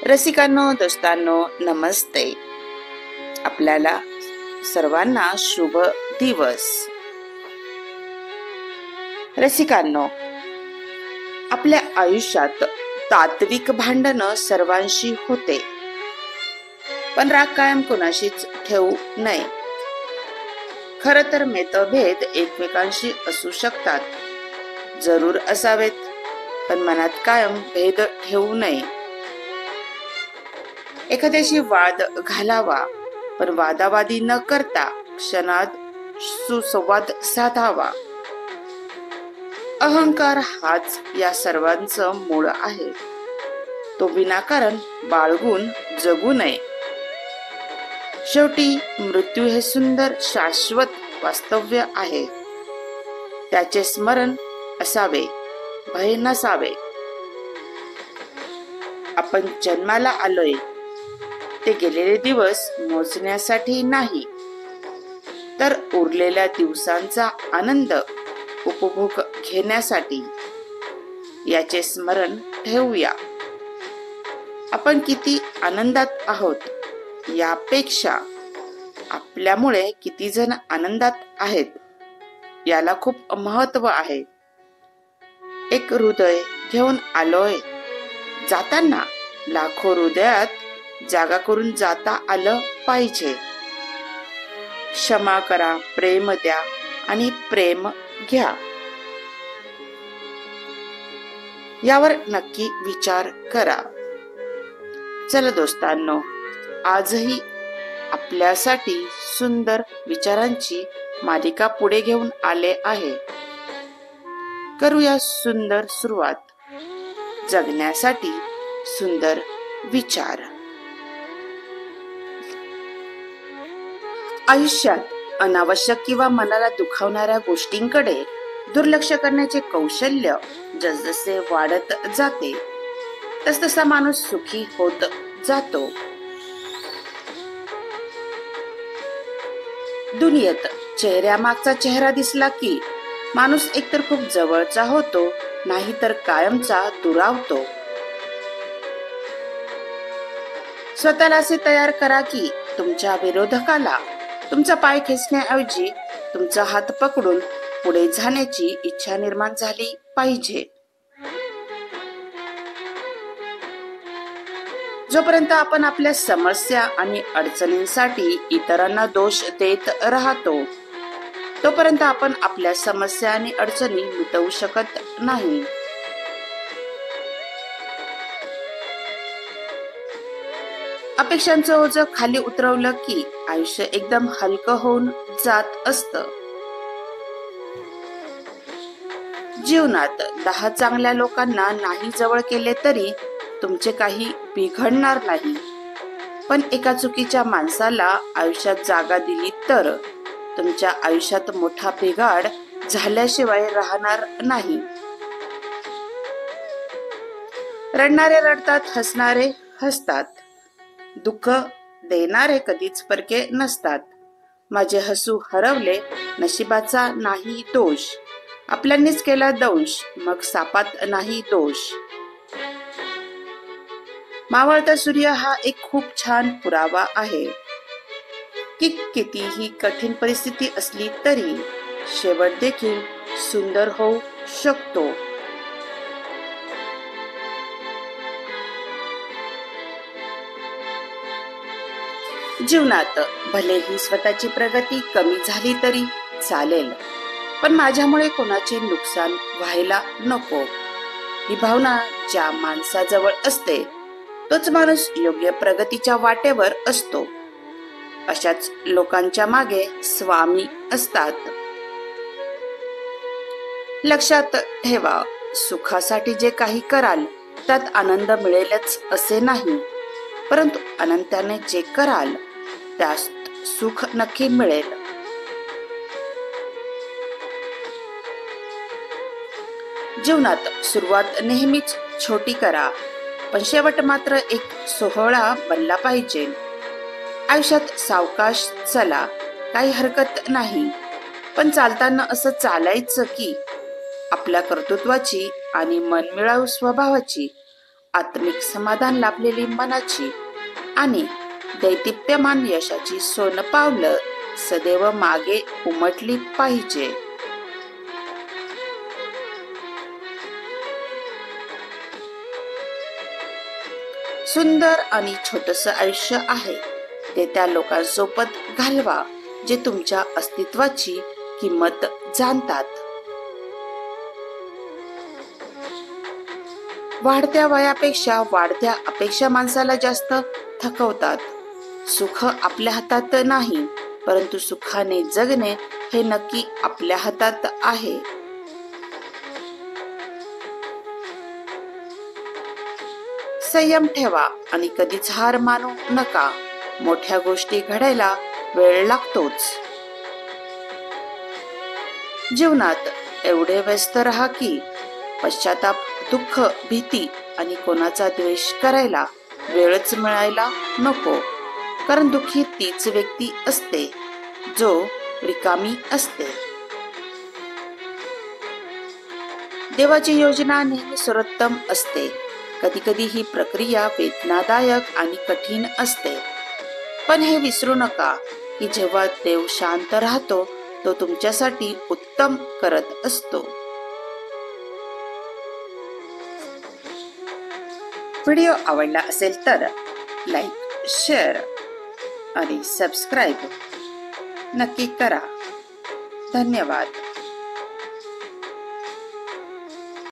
रसिकांनो, दोस्तांनो, नमस्ते. आपल्याला सर्वांना शुभ दिवस. रसिकांनो, आपल्या आयुष्यात तात्विक भांडणं सर्वांशी होते, पण राग कायम कोणाशीच ठेवू नये. खरं तर मतभेद एकमेकांशी असू शकतात, जरूर असावेत, पण मनात कायम भेद ठेवू नये. एखाद्याशी वाद घालावा, पण वादावादी न करता क्षणात सुसंवाद साधावा. अहंकार हाच या सर्वांचं मूळ आहे. तो विनाकारण बाळगून जगू नये. शेवटी मृत्यू हे सुंदर शाश्वत वास्तव्य आहे. त्याचे स्मरण असावे, भय नसावे. आपण जन्माला आलोय ते गेलेले दिवस मोजण्यासाठी नाही, तर उरलेल्या दिवसांचा आनंद उपभोग घेण्यासाठी. याचे स्मरण ठेवूया. आपण किती आनंदात आहोत यापेक्षा आपल्यामुळे किती जण आनंदात आहेत याला खूप महत्व आहे. एक हृदय घेऊन आलोय. जाताना लाखो हृदयात जागा करून जाता आलं पाहिजे. क्षमा करा, प्रेम द्या आणि प्रेम घ्या. यावर नक्की विचार करा. चला दोस्तांनो, आजही आपल्यासाठी सुंदर विचारांची मालिका पुढे घेऊन आले आहे. करूया सुंदर सुरुवात. जगण्यासाठी सुंदर विचार. आयुष्यात अनावश्यक किंवा मनाला दुखावणाऱ्या गोष्टींकडे दुर्लक्ष करण्याचे कौशल्य जसजसे वाढत जाते, तसतसा माणूस सुखी होत जातो. दुनियेत चेहऱ्यामागचा चेहरा दिसला की माणूस एकतर खूप जवळचा होतो, नाहीतर कायमचा दुरावतो. स्वतःला असे तयार करा की तुमच्या विरोधकाला तुमचा पाय खेचण्याऐवजी तुमचा हात पकडून पुढे जाण्याची इच्छा निर्माण झाली पाहिजे. जोपर्यंत आपण आपल्या समस्या आणि अडचणींसाठी इतरांना दोष देत राहतो, तोपर्यंत आपण आपल्या समस्या आणि अडचणी मिटवू शकत नाही. अपेक्षांचं ओझं खाली उतरवलं की आयुष्य एकदम हलकं होऊन जात असतं. जीवनात 10 चांगल्या लोकांना नाही जवळ केले तरी तुमचे काही बिघडणार नाही, पण एका चुकीच्या माणसाला आयुष्यात जागा दिली तर तुमच्या आयुष्यात मोठा बिघाड झाल्याशिवाय राहणार नाही. रडणारे रडतात, हसणारे हसतात. दुःख देणारे कधीच परके नसतात. माझे हसू हरवले, नशिबाचा नाही दोष. आपल्यांनीच केला दंश, मग सापात नाही दोष. मावळता सूर्य हा एक खूप छान पुरावा आहे की कितीही कठीण परिस्थिती असली तरी शेवट देखील सुंदर होऊ शकतो. जीवनात भलेही स्वतःची प्रगती कमी झाली तरी चालेल, पण माझ्यामुळे कोणाचे नुकसान व्हायला नको. ही भावना ज्या माणसाजवळ असते तोच माणूस योग्य प्रगतीच्या वाटेवर असतो. अशाच लोकांच्या मागे स्वामी असतात. लक्षात ठेवा, सुखासाठी जे काही कराल त्यात आनंद मिळेलच असे नाही, परंतु अनंताने जे कराल त्यात सुख नक्की मिळेल. जीवनात सुरुवात नेहमीच छोटी करा, पण शेवट मात्र एक सोहळा बनला पाहिजे. आयुष्यात सावकाश चला, काही हरकत नाही, पण चालताना असं चालायचं की आपल्या कर्तृत्वाची आणि मनमिळावू स्वभावाची आत्मिक समाधान लाभलेली मनाची आणि दैदिप्यमान यशाची सोनपावलं सदैव मागे उमटली पाहिजे. सुंदर आणि छोटस आयुष्य आहे ते त्या लोकांसोबत घालवा जे तुमच्या अस्तित्वाची किंमत जाणतात. वाढत्या वयापेक्षा वाढत्या अपेक्षा माणसाला जास्त थकवतात. सुख आपल्या हातात नाही, परंतु सुखाने जगणे हे नक्की आपल्या हातात आहे. संयम ठेवा आणि कधीच हार मानू नका. मोठ्या गोष्टी घडायला वेळ लागतोच. जीवनात एवढे व्यस्त राहा की पश्चाताप, दुःख, भीती आणि कोणाचा द्वेष करायला वेळच मिळायला नको. कारण दुःखी तीच व्यक्ती असते जो रिकामी असते. देवाची योजना नेहमी सर्वोत्तम असते. कधी कधी ही प्रक्रिया वेदनादायक आणि कठीण असते, पण हे विसरू नका की जेव्हा देव शांत राहतो तो तुमच्यासाठी उत्तम करत असतो. व्हिडिओ आवडला असेल तर लाईक, शेअर आणि सबस्क्राईब नक्की करा. धन्यवाद.